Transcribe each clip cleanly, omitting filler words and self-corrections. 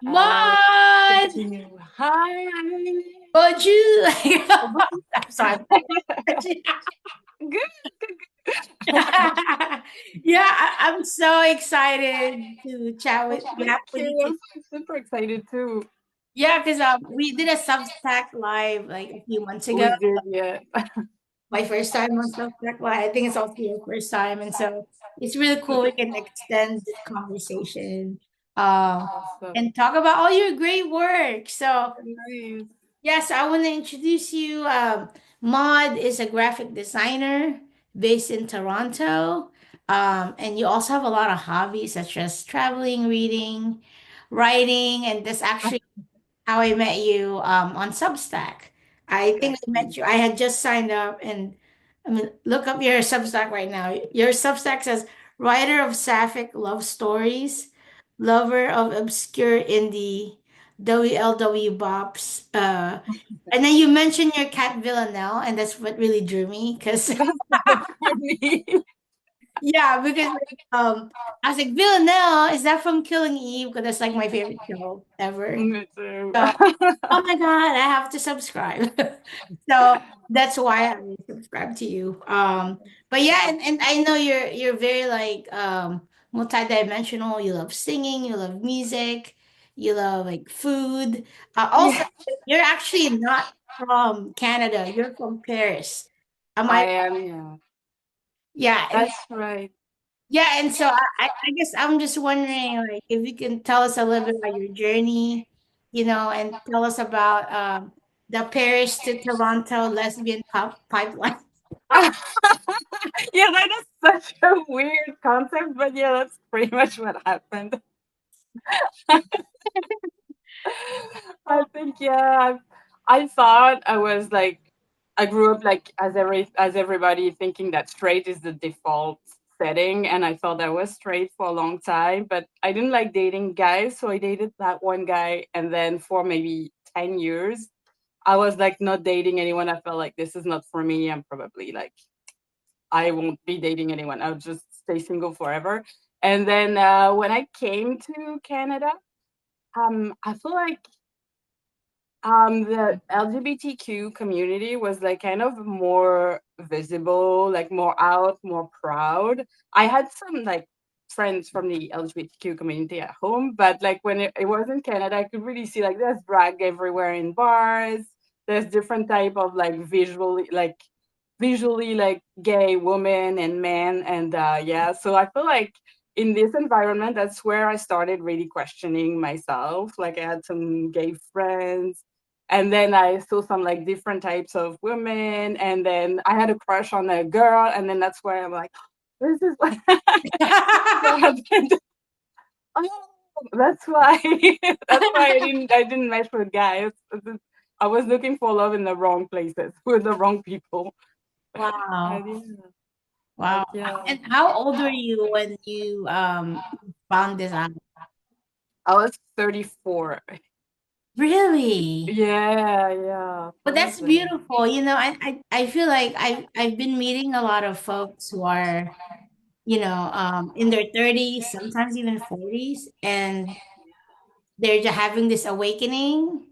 What? Continue. Hi. Bonjour. I'm sorry. Good, good, Yeah, I'm so excited to chat with Thank with you. you. I'm super excited too. Yeah, because we did a Substack live like a few months ago. We did, yeah. My first time on Substack live. I think it's also your first time, and so it's really cool. We can extend this conversation, um, Awesome. and talk about all your great work. So Nice. yes, I want to introduce you. Maude is a graphic designer based in Toronto. And you also have a lot of hobbies such as traveling, reading, writing, and that's actually how I met you on Substack. I think I met Exactly. you. I had just signed up, and I mean, look up your Substack right now. Your Substack says writer of Sapphic love stories, lover of obscure indie, WLW bops. And then you mentioned your cat Villanelle, and that's what really drew me because That's so funny. yeah, because like, I was like Villanelle, is that from Killing Eve? Because that's like my favorite show ever. Me too. So, oh my God, I have to subscribe. So that's why I subscribe to you. But yeah, and I know you're very like multidimensional. You love singing, you love music, you love like food. Also, Yeah, you're actually not from Canada. You're from Paris. Am I I? am, yeah. Yeah, and That's right. yeah, and so I guess I'm just wondering, like, if you can tell us a little bit about your journey, and tell us about the Paris to Toronto lesbian pipeline. Yeah, that is such a weird concept, but yeah, that's pretty much what happened. I think yeah, I thought I was like I grew up like as everybody thinking that straight is the default setting, and I thought I was straight for a long time, but I didn't like dating guys, so I dated that one guy, and then for maybe 10 years, I was like not dating anyone. I felt like this is not for me. I'm probably like I won't be dating anyone. I'll just stay single forever. And then when I came to Canada, I feel like the LGBTQ community was like kind of more visible, like more out, more proud. I had some like friends from the LGBTQ community at home, but like when it was in Canada, I could really see like there's drag everywhere in bars. There's different type of like visually like gay women and men, and yeah. So I feel like in this environment, that's where I started really questioning myself. Like I had some gay friends, and then I saw some like different types of women, and then I had a crush on a girl, and then that's where I'm like, this is what, this is what happened. Oh, that's why that's why I didn't match with guys. I was looking for love in the wrong places with the wrong people. I Wow. didn't. Wow. But yeah, And how old were you when you found this out? I was 34. Really? Yeah, yeah. But That was that's beautiful. I feel like I've been meeting a lot of folks who are, in their 30s, sometimes even 40s, and they're just having this awakening.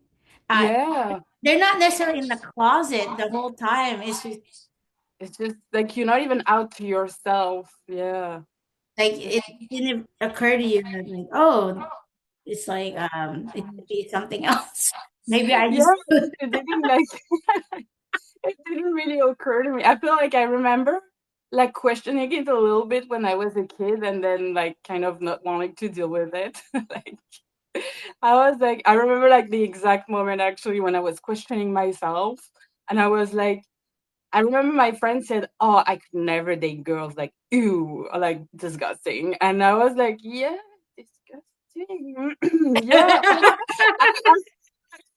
Uh, yeah. they're not necessarily in the closet the whole time. It's just It's just like you're not even out to yourself. Yeah. like it didn't occur to you that like, oh, it's like it could be something else. Maybe I Yeah, just it didn't like it didn't really occur to me. I feel like I remember like questioning it a little bit when I was a kid, and then like kind of not wanting to deal with it. Like I was like I remember like the exact moment actually when I was questioning myself, and I was like I remember my friend said, "Oh, I could never date girls like ew, or, like disgusting," and I was like, "Yeah, disgusting, yeah." I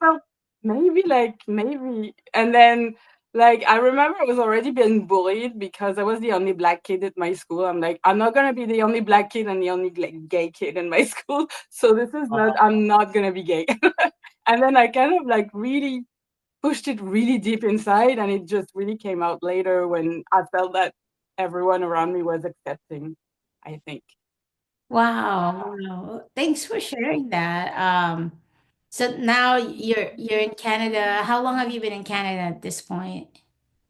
felt maybe, and then like I remember I was already being bullied because I was the only black kid at my school. I'm like, I'm not gonna be the only black kid and the only like, gay kid in my school, so this is not. I'm not gonna be gay. And then I kind of like really pushed it really deep inside, and it just really came out later when I felt that everyone around me was accepting, I think. Wow, wow. Thanks for sharing that. So now you're in Canada. How long have you been in Canada at this point?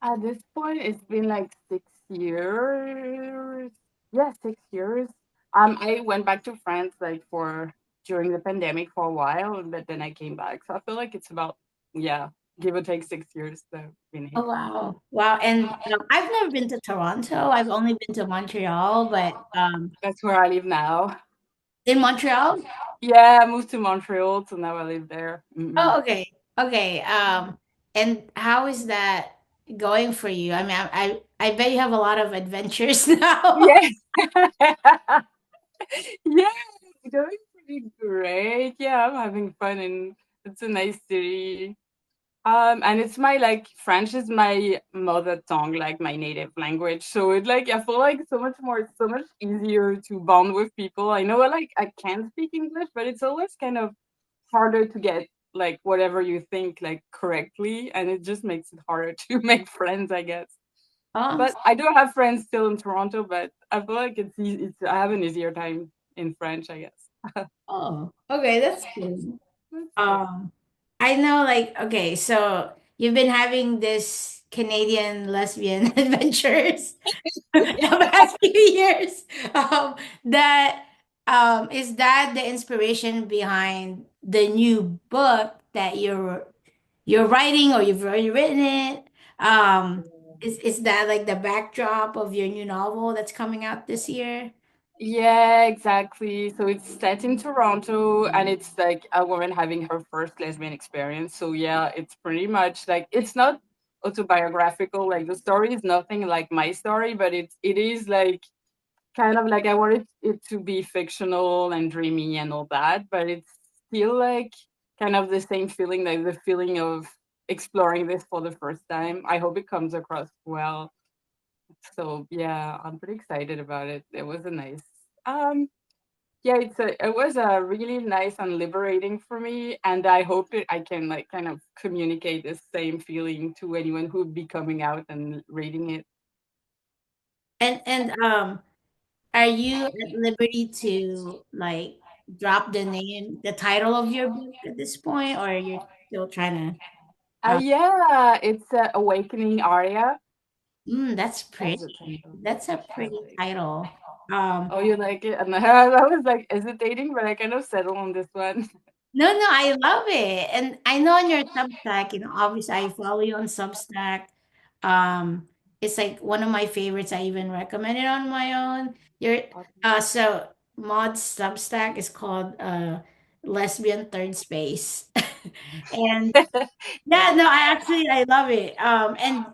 At this point, it's been like 6 years. Yeah, 6 years. I went back to France like for during the pandemic for a while, but then I came back. So I feel like it's about, yeah, give or take 6 years that I've been Oh here. wow. Wow. And I've never been to Toronto. I've only been to Montreal, but That's where I live now. in Montreal? Yeah, I moved to Montreal, so now I live there. Mm-mm. Oh, okay. Okay. And how is that going for you? I mean, I bet you have a lot of adventures now. Yeah. Yeah, it's going pretty great. Yeah, I'm having fun and it's a nice city. And it's my like French is my mother tongue, like my native language. So it like I feel like so much easier to bond with people. I know like I can speak English, but it's always kind of harder to get like whatever you think like correctly, and it just makes it harder to make friends, I guess. Oh, But I do have friends still in Toronto, but I feel like it's easy. It's I have an easier time in French, I guess. oh, okay, that's good. That's good. Um, I know, like, okay, so you've been having this Canadian lesbian adventures the past few years. That is that the inspiration behind the new book that you're writing or you've already written it? Is that like the backdrop of your new novel that's coming out this year? Yeah, exactly. So it's set in Toronto and it's like a woman having her first lesbian experience. So yeah, it's pretty much like it's not autobiographical. Like the story is nothing like my story, but it is like kind of like I wanted it to be fictional and dreamy and all that, but it's still like kind of the same feeling, like the feeling of exploring this for the first time. I hope it comes across well. So yeah, I'm pretty excited about it. It was a nice yeah, it was a really nice and liberating for me, and I hope I can like kind of communicate the same feeling to anyone who would be coming out and reading it. And are you at liberty to like drop the title of your book at this point, or you're still trying to? Yeah, it's Awakening Aria. That's That's pretty. the title. That's a pretty Exactly. title. Um, Oh, you like it? And I was like hesitating, but I kind of settled on this one. no, no, I love it, and I know on your Substack, obviously I follow you on Substack. Um, it's like one of my favorites. I even recommend it on my own. So Maud's Substack is called Lesbian Third Space, and Yeah. yeah, no, I love it. And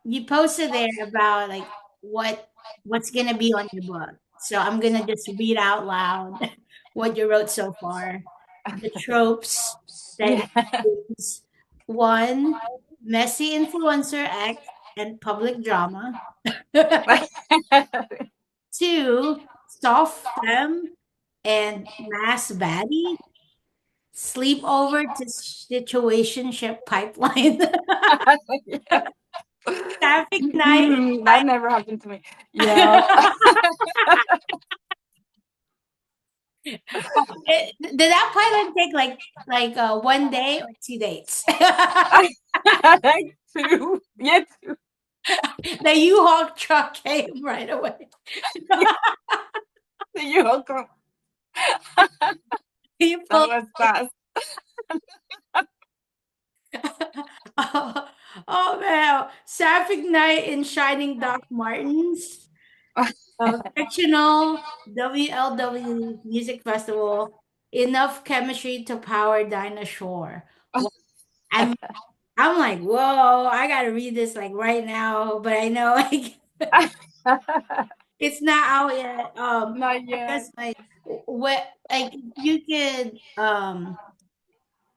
you posted there about like what's gonna be on your book. So I'm gonna just read out loud what you wrote so far. The tropes that you Yeah. use. One, messy influencer act and public drama. Two, soft femme and mass baddie. Sleepover to situationship pipeline. Sapphic night. That never happened to me. Yeah. Did that pilot take like 1 day or 2 days? Like two. Yeah, two. The U-Haul truck came right away. Yeah, you're welcome. You That pulled. was fast. Oh, oh man, Sapphic Night in Shining Doc Martens, fictional WLW Music Festival. Enough chemistry to power Dinah Shore. Wow. I mean, I'm like, whoa, I gotta read this like right now, but I know like it's not out yet. Not I yet. guess like what like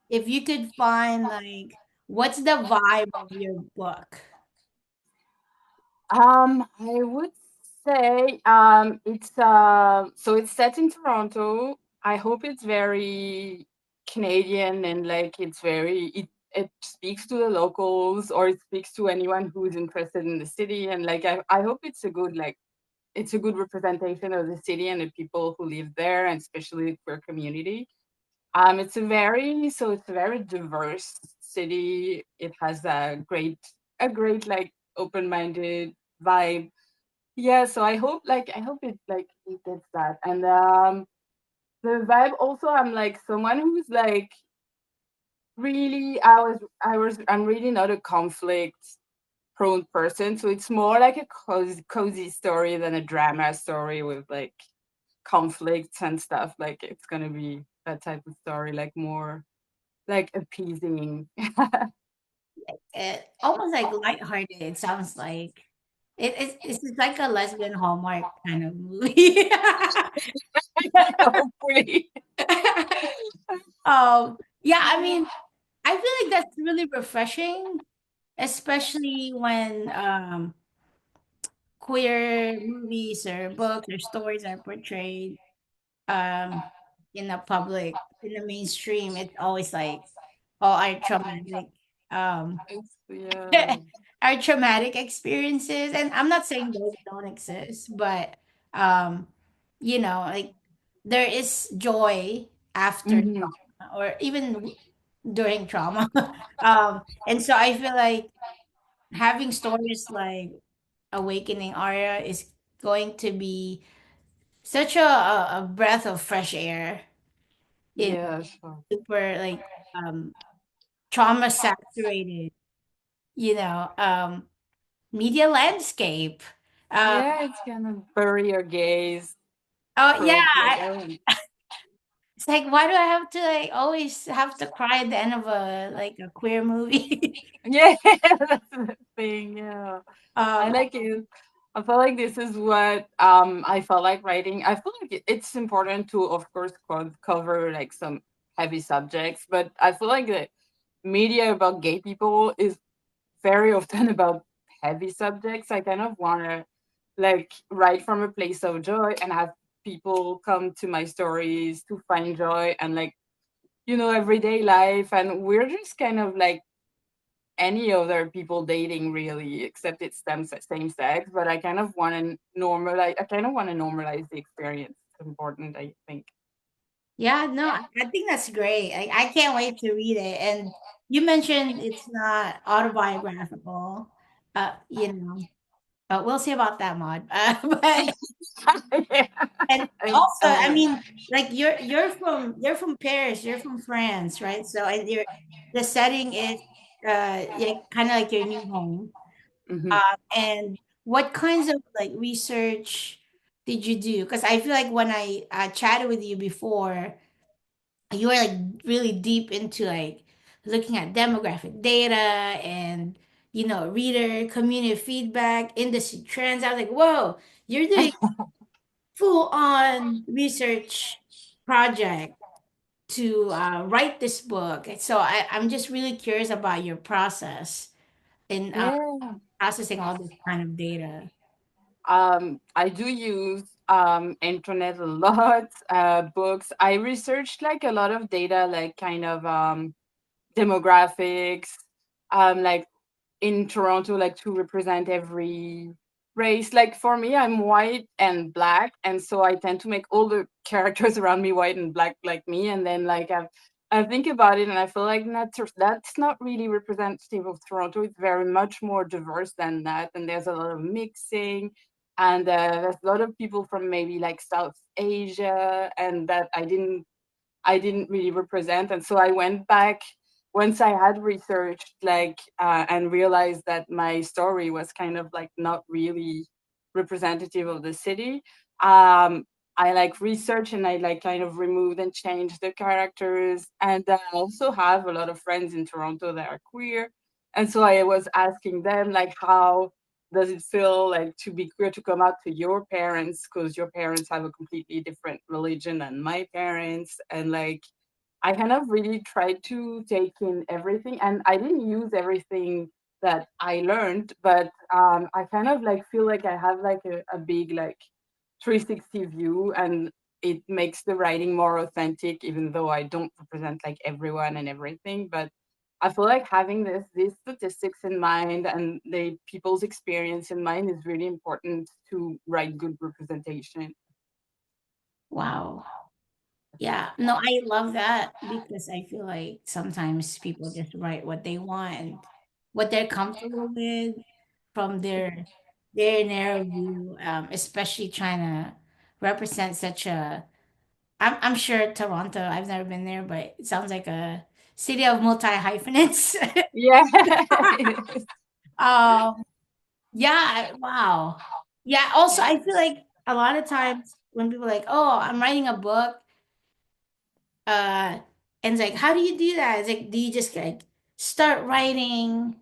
if you could find like what's the vibe of your book? I would say it's so it's set in Toronto. I hope it's very Canadian and like it's very it speaks to the locals or it speaks to anyone who's interested in the city and like I hope it's a good like it's a good representation of the city and the people who live there, and especially the queer community. It's a very diverse city. It has a great like open-minded vibe. Yeah, so I hope it like it gets that. And the vibe also, I'm like someone who's like really I'm really not a conflict prone person, so it's more like a cozy story than a drama story with like conflicts and stuff. Like it's gonna be that type of story, like more like appeasing. Almost like lighthearted. It sounds like it's like a lesbian Hallmark kind of movie. Hopefully. Yeah, I mean, I feel like that's really refreshing, especially when queer movies or books or stories are portrayed um in the public, in the mainstream. It's always like, oh, our traumatic um Yeah. our traumatic experiences. And I'm not saying those don't exist, but um like there is joy after Hmm. trauma or even during trauma. And so I feel like having stories like Awakening Aria is going to be such a breath of fresh air in Yeah, sure. super like trauma saturated, you know, media landscape. Um, Yeah, it's gonna bury your gaze oh yeah, for like I don't. it's like why do I have to like always have to cry at the end of a like a queer movie? Yeah, that's the thing. Yeah, I um, like it. I feel like this is what I felt like writing. I feel like it's important to, of course, cover like some heavy subjects, but I feel like the media about gay people is very often about heavy subjects. I kind of want to like write from a place of joy and have people come to my stories to find joy and like everyday life, and we're just kind of like any other people dating really, except it's same sex. But I kind of want to normalize the experience. It's important, I think. yeah, no, I think that's great. I can't wait to read it. And you mentioned it's not autobiographical, you know, but we'll see about that, Mod. But Yeah. and Thanks also, so I much. mean, like you're from Paris, you're from France, right? So and the setting is kind of like your new home. Hmm. And what kinds of like research did you do? Because I feel like when I chatted with you before, you were like really deep into like looking at demographic data and reader community feedback, industry trends. I was like, whoa, you're doing full on research project to write this book. So I'm just really curious about your process in Yeah. processing all this kind of data. I do use internet a lot, books. I researched like a lot of data, like kind of demographics, like in Toronto, like to represent every race. Like for me, I'm white and black, and so I tend to make all the characters around me white and black like me. And then I think about it, and I feel like that's not really representative of Toronto. It's very much more diverse than that, and there's a lot of mixing, and there's a lot of people from maybe like South Asia, and that I didn't really represent. And so I went back once I had researched and realized that my story was kind of like not really representative of the city. I like researched and I like kind of removed and changed the characters. And I also have a lot of friends in Toronto that are queer. And so I was asking them like how does it feel like to be queer, to come out to your parents, because your parents have a completely different religion than my parents. And like I kind of really tried to take in everything, and I didn't use everything that I learned, but I kind of like feel like I have like a big like 360 view, and it makes the writing more authentic, even though I don't represent like everyone and everything. But I feel like having these statistics in mind and the people's experience in mind is really important to write good representation. Wow. Yeah, no, I love that because I feel like sometimes people just write what they want and what they're comfortable with from their narrow view, especially trying to represent such a. I'm sure Toronto. I've never been there, but it sounds like a city of multi hyphenates. Yeah, it is. um, yeah, wow. Yeah. Also, I feel like a lot of times when people are like, "Oh, I'm writing a book," uh and it's like, how do you do that? It's like, do you just like start writing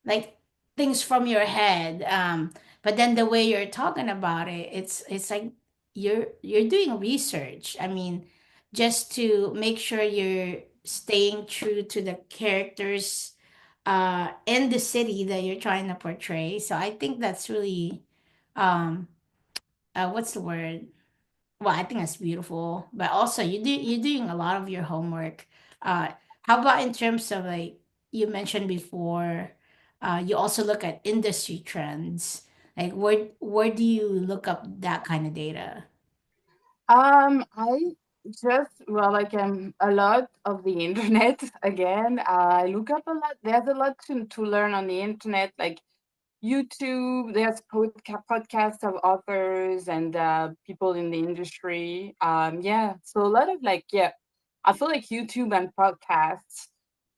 like things from your head, but then the way you're talking about it, it's like you're doing research. I mean, just to make sure you're staying true to the characters in the city that you're trying to portray. So I think that's really um what's the word, well, I think that's beautiful, but also you're doing a lot of your homework. How about in terms of like you mentioned before, you also look at industry trends. Like where do you look up that kind of data? I just well, like a lot of the internet again. I look up a lot. There's a lot to learn on the internet, like YouTube. There's podcasts of authors and people in the industry. Yeah, so a lot of like yeah, I feel like YouTube and podcasts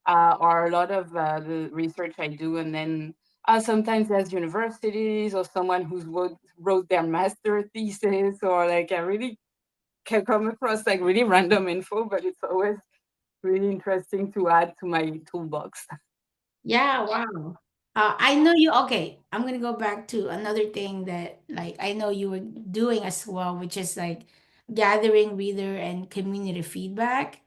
are a lot of the research I do, and then sometimes there's universities or someone who's wrote their master thesis, or like I really can come across like really random info, but it's always really interesting to add to my toolbox. Yeah, wow. I know you. Okay, I'm gonna go back to another thing that, like, I know you were doing as well, which is like gathering reader and community feedback,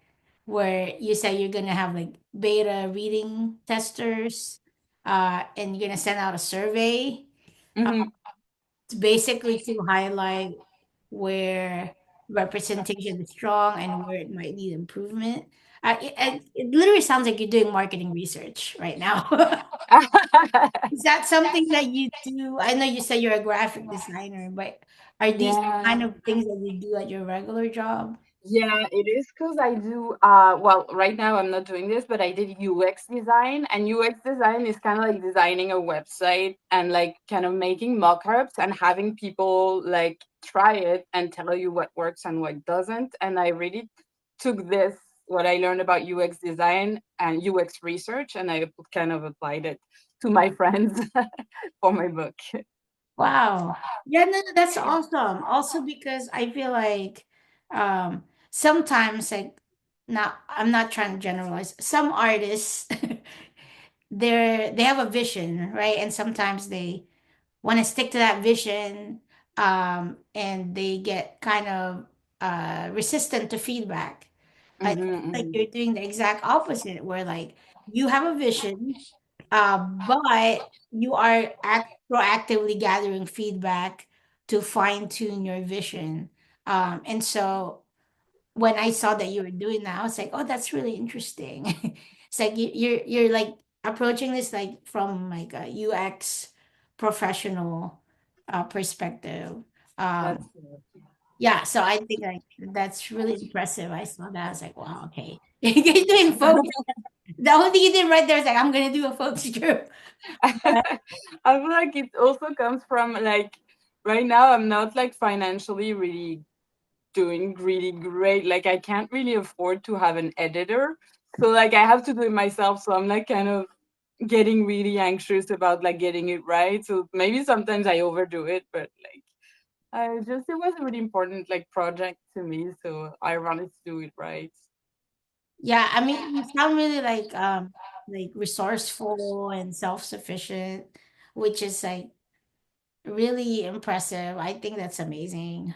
where you say you're gonna have like beta reading testers, and you're gonna send out a survey, uh, Hmm. basically to highlight where representation is strong and where it might need improvement. It literally sounds like you're doing marketing research right now. Is that something that you do? I know you said you're a graphic designer, but are these kind Yeah. of things that you do at your regular job? Yeah, it is because I do well, right now I'm not doing this, but I did UX design, and UX design is kind of like designing a website and like kind of making mock-ups and having people like try it and tell you what works and what doesn't. And I really took this what I learned about UX design and UX research, and I kind of applied it to my friends for my book. Wow. Yeah, no, no, that's awesome. Also because I feel like sometimes like, not, I'm not trying to generalize. Some artists they have a vision, right? And sometimes they want to stick to that vision, and they get kind of resistant to feedback. I Hmm. feel like Hmm. you're doing the exact opposite, where like you have a vision, but you are proactively gathering feedback to fine tune your vision. And so when I saw that you were doing that, I was like, oh, that's really interesting. It's like you're like approaching this like from like a UX professional perspective. That's Um, good. yeah, so I think like that's really impressive. I saw that. I was like, wow, okay. You're doing focus. The only thing you did right there is like, I'm gonna do a focus group. I feel like it also comes from like right now I'm not like financially really doing really great. Like I can't really afford to have an editor. So like I have to do it myself. So I'm like kind of getting really anxious about like getting it right. So maybe sometimes I overdo it, but like I just it was a really important like project to me. So I wanted to do it right. Yeah, I mean, you sound really like resourceful and self-sufficient, which is like really impressive. I think that's amazing.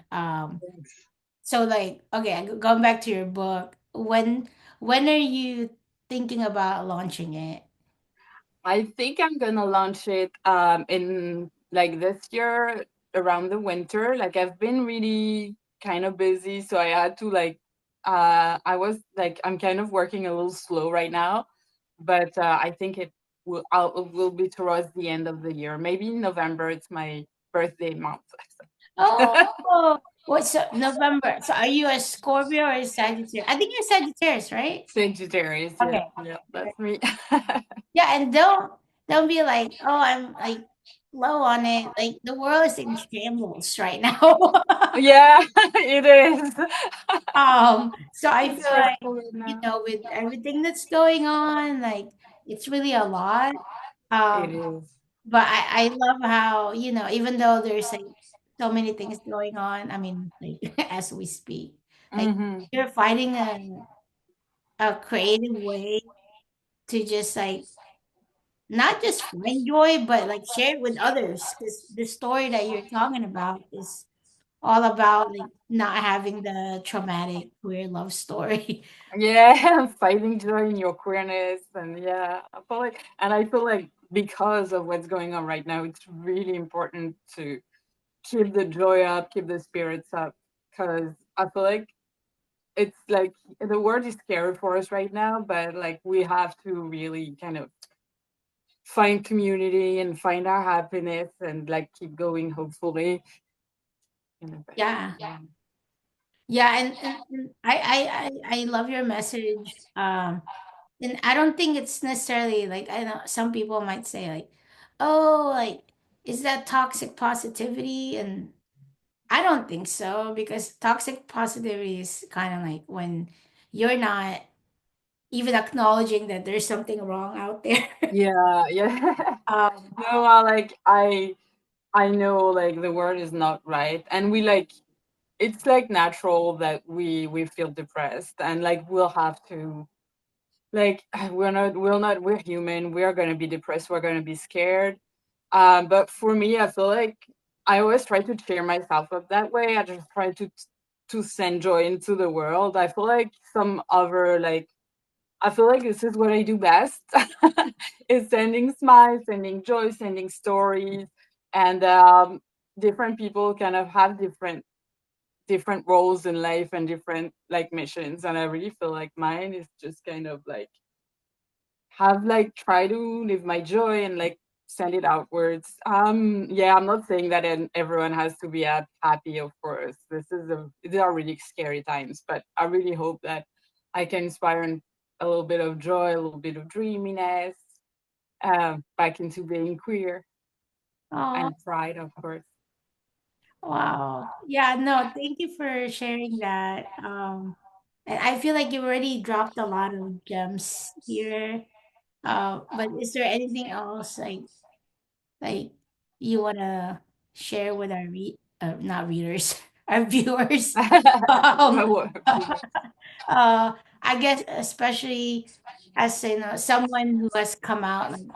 So like, okay, going back to your book, when are you thinking about launching it? I think I'm gonna launch it in like this year around the winter. Like I've been really kind of busy, so I had to like I was like I'm kind of working a little slow right now, but I think it will be towards the end of the year. Maybe in November. It's my birthday month. Oh, what? So November. So are you a Scorpio or a Sagittarius? I think you're Sagittarius, right? Sagittarius, yeah, Okay. yeah, Okay. that's me. Yeah, and don't be like, oh, I'm like low on it. Like the world is in shambles right now. Yeah, it is. So I It's feel like, stressful right now. with everything that's going on, like it's really a lot. It Um, is. but I love how, even though there's like so many things going on, I mean, like as we speak, like Mm-hmm. you're finding a creative way to just like not just find joy, but like share it with others. Because the story that you're talking about is all about like not having the traumatic queer love story. Yeah, finding joy in your queerness, and yeah, I feel like because of what's going on right now, it's really important to keep the joy up, keep the spirits up, because I feel like it's like the world is scary for us right now, but like we have to really kind of find community and find our happiness and like keep going, hopefully. Yeah. Yeah. Yeah, and I love your message. And I don't think it's necessarily like I know some people might say like, oh, like is that toxic positivity? And I don't think so because toxic positivity is kind of like when you're not even acknowledging that there's something wrong out there. Yeah, yeah. um, No, I know like the word is not right, and we like it's like natural that we feel depressed, and like we'll have to like we're human. We're gonna be depressed. We're gonna be scared. But for me, I feel like I always try to cheer myself up that way. I just try to send joy into the world. I feel like some other like I feel like this is what I do best is sending smiles, sending joy, sending stories, and different people kind of have different roles in life and different like missions. And I really feel like mine is just kind of like have like try to live my joy and like send it outwards. Yeah, I'm not saying that everyone has to be happy, of course. These are really scary times, but I really hope that I can inspire a little bit of joy, a little bit of dreaminess, back into being queer oh, and pride, of course. wow. Yeah, no, thank you for sharing that. And I feel like you've already dropped a lot of gems here. But is there anything else like you wanna share with our not readers, our viewers? My Um, work. I guess especially as someone who has come out like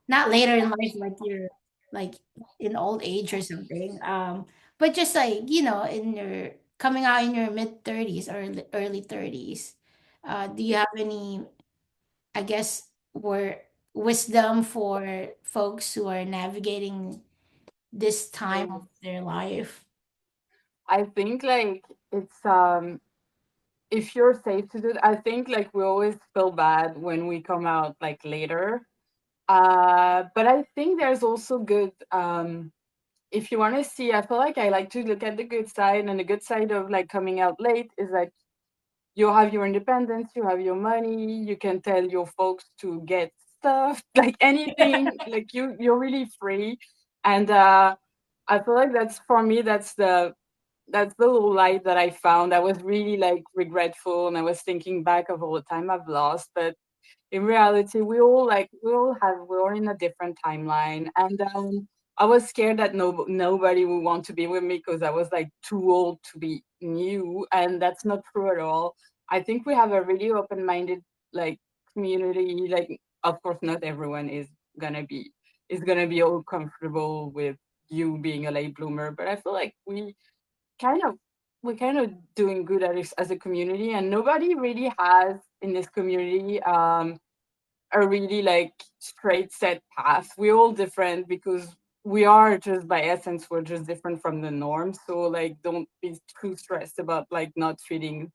not later in life, like you're like in old age or something. But just like in your coming out in your mid 30s or early 30s. Do you have any, I guess, wisdom for folks who are navigating this time of their life? I think like it's if you're safe to do it, I think like we always feel bad when we come out like later. But I think there's also good if you want to see, I feel like I like to look at the good side, and the good side of like coming out late is like you have your independence, you have your money, you can tell your folks to get stuff, like anything, like you're really free. And I feel like that's for me, that's the little light that I found. I was really like regretful and I was thinking back of all the time I've lost. But in reality, we're all in a different timeline. And I was scared that nobody would want to be with me because I was like too old to be new. And that's not true at all. I think we have a really open-minded like community. Like of course not everyone gonna be gonna be all comfortable with you being a late bloomer, but I feel like kind of we're kind of doing good at it as a community, and nobody really has in this community a really like straight set path. We're all different because we are just by essence we're just different from the norm. So like don't be too stressed about like not fitting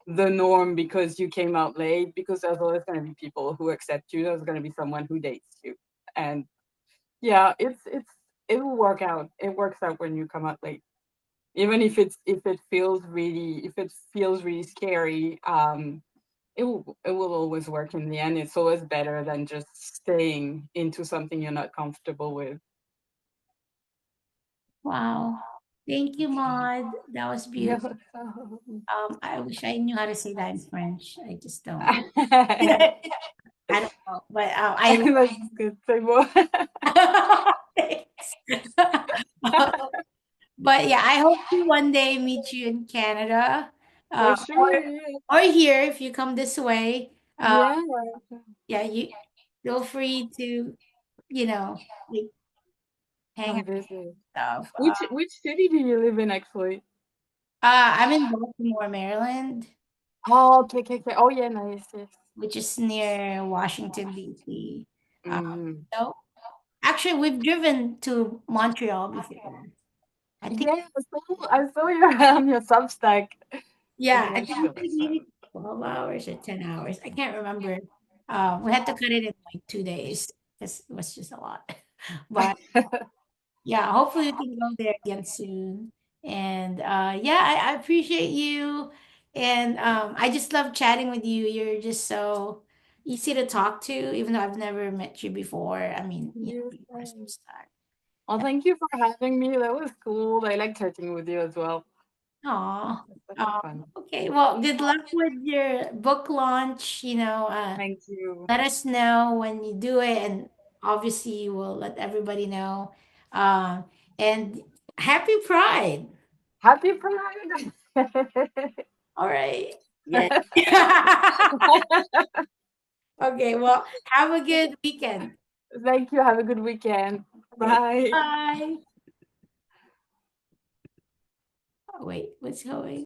the norm because you came out late, because there's always going to be people who accept you. There's going to be someone who dates you. And yeah, it will work out. It works out when you come out late. Even if it feels really scary, it will always work in the end. It's always better than just staying into something you're not comfortable with. Wow. Thank you, Maud. That was Yeah. beautiful. I wish I knew how to say that in French. I just don't. I don't know, but I love That's good. Say more. Thanks. But yeah, I hope to one day meet you in Canada, For or sure. Yeah. here if you come this way. Yeah. Yeah, you feel free to, like hang out Come visit. and stuff. Which city do you live in actually? I'm in Baltimore, Maryland, Oh, okay, okay, okay. Oh yeah, nice, yes. which is near Washington, D.C. Mm. So actually, we've driven to Montreal before. I think, Yeah, I saw your your Substack in yeah, I think Montreal. it was maybe 12 hours or 10 hours. I can't remember. We had to cut it in like 2 days because it was just a lot. But yeah, hopefully we can go there again soon. And yeah, I appreciate you. And I just love chatting with you. You're just so easy to talk to, even though I've never met you before. I mean, Yes. you are a superstar. Well, thank you for having me. That was cool. I like chatting with you as well. Aw. That was fun. Okay, well, good luck with your book launch. Thank you. Let us know when you do it, and obviously, we'll let everybody know. Um, and happy Pride. Happy Pride. All right. Yeah. Okay, well, have a good weekend. Thank you. Have a good weekend. Okay, Bye. bye. Oh, wait, what's going